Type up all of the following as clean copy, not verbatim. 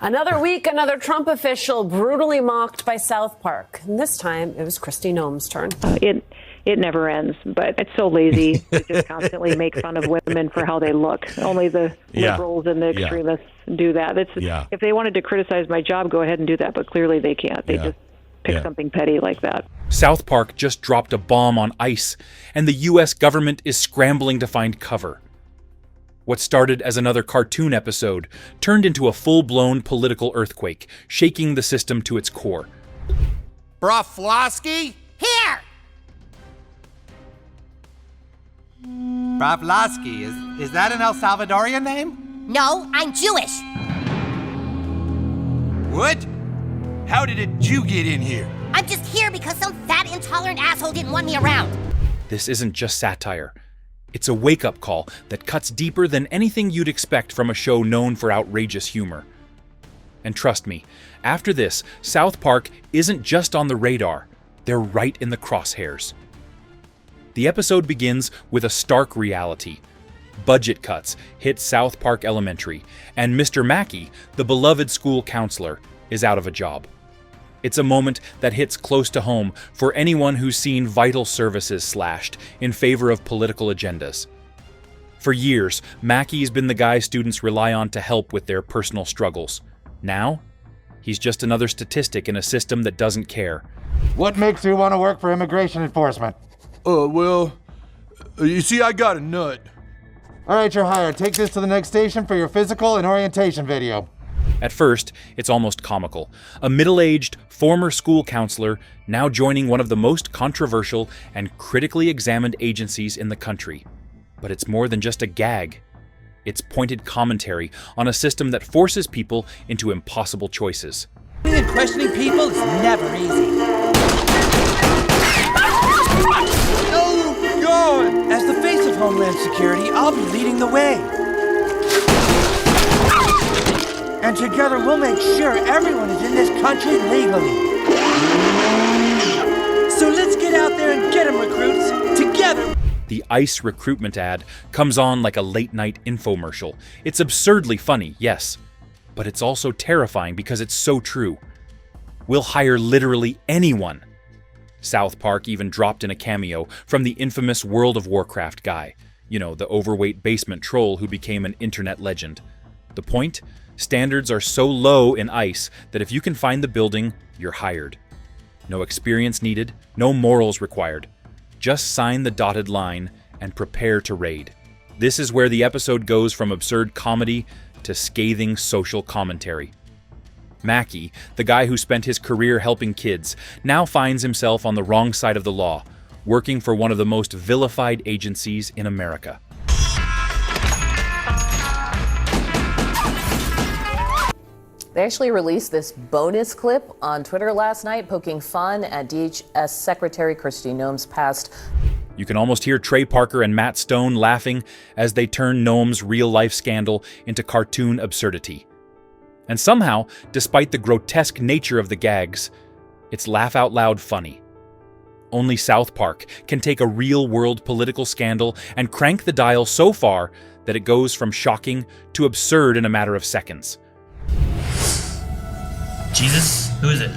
Another week, another Trump official brutally mocked by South Park. And this time, it was Kristi Noem's turn. It never ends, but it's so lazy to just constantly make fun of women for how they look. Only the liberals and the extremists do that. If they wanted to criticize my job, go ahead and do that, but clearly they can't. They just pick something petty like that. South Park just dropped a bomb on ice, and the U.S. government is scrambling to find cover. What started as another cartoon episode turned into a full-blown political earthquake, shaking the system to its core. Broflovsky? Here! Broflovsky, is that an El Salvadorian name? No, I'm Jewish. What? How did a Jew get in here? I'm just here because some fat, intolerant asshole didn't want me around. This isn't just satire. It's a wake-up call that cuts deeper than anything you'd expect from a show known for outrageous humor. And trust me, after this, South Park isn't just on the radar, they're right in the crosshairs. The episode begins with a stark reality. Budget cuts hit South Park Elementary, and Mr. Mackey, the beloved school counselor, is out of a job. It's a moment that hits close to home for anyone who's seen vital services slashed in favor of political agendas. For years, Mackey's been the guy students rely on to help with their personal struggles. Now, he's just another statistic in a system that doesn't care. What makes you want to work for immigration enforcement? You see, I got a nut. All right, you're hired. Take this to the next station for your physical and orientation video. At first, it's almost comical. A middle-aged, former school counselor now joining one of the most controversial and critically examined agencies in the country. But it's more than just a gag. It's pointed commentary on a system that forces people into impossible choices. Questioning people is never easy. Oh, God! As the face of Homeland Security, I'll be leading the way. And together we'll make sure everyone is in this country legally. So let's get out there and get them, recruits, together. The ICE recruitment ad comes on like a late-night infomercial. It's absurdly funny, yes, but it's also terrifying because it's so true. We'll hire literally anyone. South Park even dropped in a cameo from the infamous World of Warcraft guy. You know, the overweight basement troll who became an internet legend. The point? Standards are so low in ICE that if you can find the building, you're hired. No experience needed, no morals required. Just sign the dotted line and prepare to raid. This is where the episode goes from absurd comedy to scathing social commentary. Mackey, the guy who spent his career helping kids, now finds himself on the wrong side of the law, working for one of the most vilified agencies in America. They actually released this bonus clip on Twitter last night, poking fun at DHS Secretary Kristi Noem's past. You can almost hear Trey Parker and Matt Stone laughing as they turn Noem's real-life scandal into cartoon absurdity. And somehow, despite the grotesque nature of the gags, it's laugh-out-loud funny. Only South Park can take a real-world political scandal and crank the dial so far that it goes from shocking to absurd in a matter of seconds. Jesus? Who is it?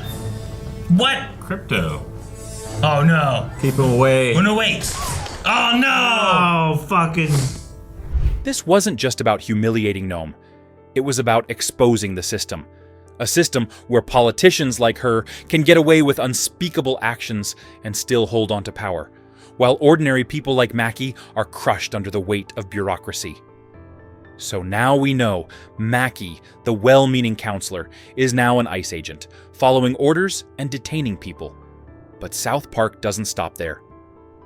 What? Crypto. Oh no. Keep him away. Oh no, wait. Oh no! Oh, fucking. This wasn't just about humiliating Noem. It was about exposing the system. A system where politicians like her can get away with unspeakable actions and still hold on to power, while ordinary people like Mackey are crushed under the weight of bureaucracy. So now we know Mackey, the well-meaning counselor, is now an ICE agent, following orders and detaining people. But South Park doesn't stop there.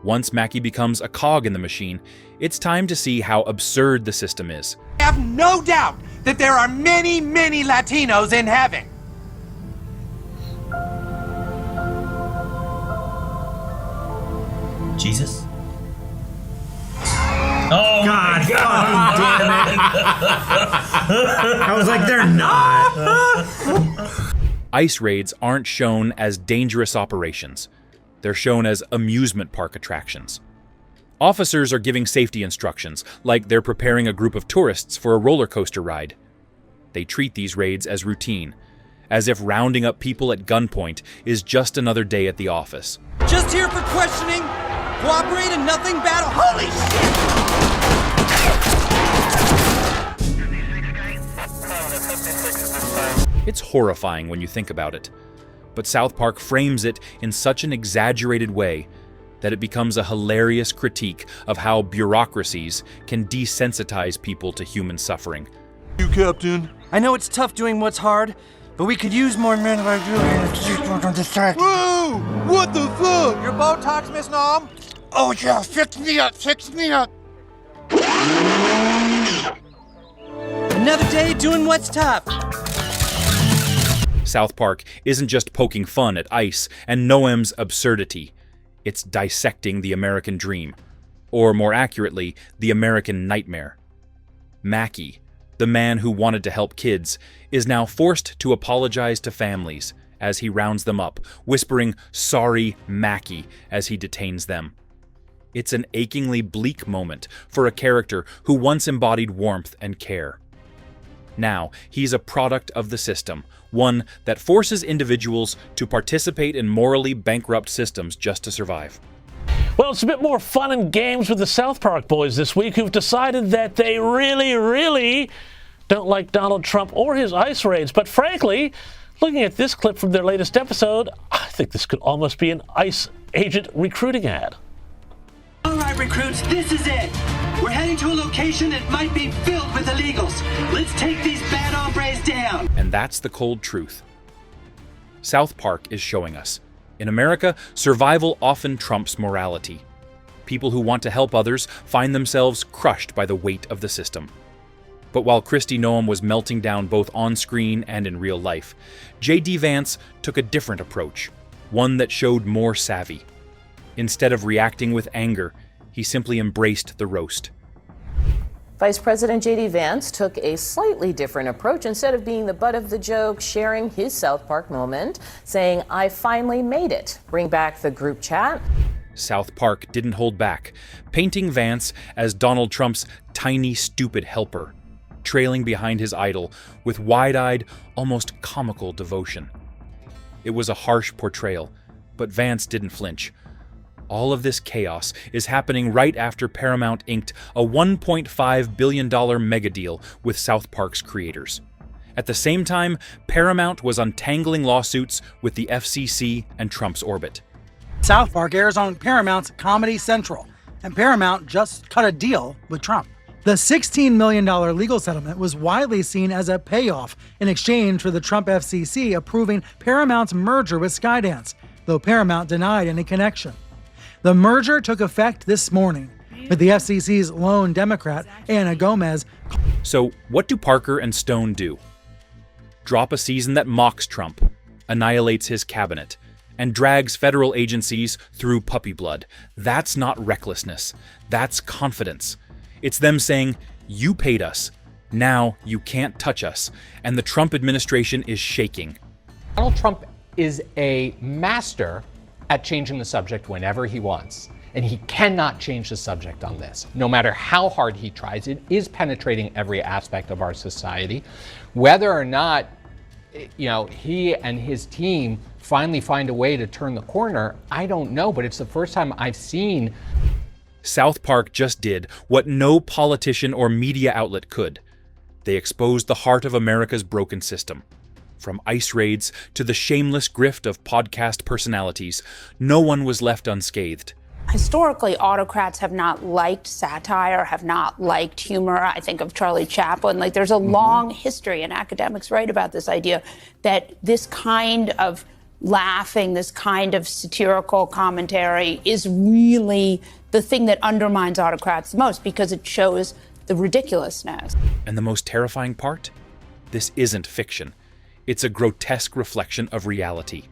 Once Mackey becomes a cog in the machine, it's time to see how absurd the system is. I have no doubt that there are many, many Latinos in heaven. Jesus? Oh God, God. damn it. I was like, they're not. ICE raids aren't shown as dangerous operations. They're shown as amusement park attractions. Officers are giving safety instructions, like they're preparing a group of tourists for a roller coaster ride. They treat these raids as routine, as if rounding up people at gunpoint is just another day at the office. Just here for questioning. Cooperate and nothing bad. Holy shit! It's horrifying when you think about it, but South Park frames it in such an exaggerated way that it becomes a hilarious critique of how bureaucracies can desensitize people to human suffering. You, Captain. I know it's tough doing what's hard, but we could use more men like you on this side. Whoa! What the fuck? Your Botox, Miss Noem? Oh yeah, fix me up, fix me up. Another day doing what's tough. South Park isn't just poking fun at ICE and Noem's absurdity. It's dissecting the American dream, or more accurately, the American nightmare. Mackey, the man who wanted to help kids, is now forced to apologize to families as he rounds them up, whispering, "Sorry, Mackey," as he detains them. It's an achingly bleak moment for a character who once embodied warmth and care. Now, he's a product of the system, one that forces individuals to participate in morally bankrupt systems just to survive. Well, it's a bit more fun and games with the South Park boys this week, who've decided that they really don't like Donald Trump or his ICE raids. But frankly, looking at this clip from their latest episode, I think this could almost be an ICE agent recruiting ad. All right, recruits, this is it. We're heading to a location that might be filled with illegals. Let's take these bad hombres down. And that's the cold truth. South Park is showing us, in America, survival often trumps morality. People who want to help others find themselves crushed by the weight of the system. But while Kristi Noem was melting down both on screen and in real life, J.D. Vance took a different approach, one that showed more savvy. Instead of reacting with anger, he simply embraced the roast. Vice President J.D. Vance took a slightly different approach. Instead of being the butt of the joke, sharing his South Park moment, saying, "I finally made it. Bring back the group chat." South Park didn't hold back, painting Vance as Donald Trump's tiny, stupid helper, trailing behind his idol with wide-eyed, almost comical devotion. It was a harsh portrayal, but Vance didn't flinch. All of this chaos is happening right after Paramount inked a $1.5 billion mega deal with South Park's creators. At the same time, Paramount was untangling lawsuits with the FCC and Trump's orbit. South Park airs on Paramount's Comedy Central, and Paramount just cut a deal with Trump. The $16 million legal settlement was widely seen as a payoff in exchange for the Trump FCC approving Paramount's merger with Skydance, though Paramount denied any connection. The merger took effect this morning, with the FCC's lone Democrat, Ana Gomez. So what do Parker and Stone do? Drop a season that mocks Trump, annihilates his cabinet, and drags federal agencies through puppy blood. That's not recklessness. That's confidence. It's them saying, "You paid us. Now you can't touch us." And the Trump administration is shaking. Donald Trump is a master at changing the subject whenever he wants. And he cannot change the subject on this. No matter how hard he tries, it is penetrating every aspect of our society. Whether or not, he and his team finally find a way to turn the corner, I don't know, but it's the first time I've seen. South Park just did what no politician or media outlet could. They exposed the heart of America's broken system. From ICE raids to the shameless grift of podcast personalities, no one was left unscathed. Historically, autocrats have not liked satire, have not liked humor. I think of Charlie Chaplin. There's a long history, and academics write about this idea that this kind of laughing, this kind of satirical commentary is really the thing that undermines autocrats the most because it shows the ridiculousness. And the most terrifying part? This isn't fiction. It's a grotesque reflection of reality.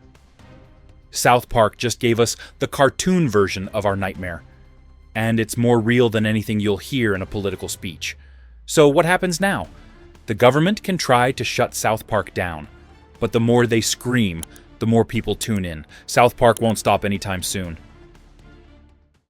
South Park just gave us the cartoon version of our nightmare. And it's more real than anything you'll hear in a political speech. So what happens now? The government can try to shut South Park down. But the more they scream, the more people tune in. South Park won't stop anytime soon.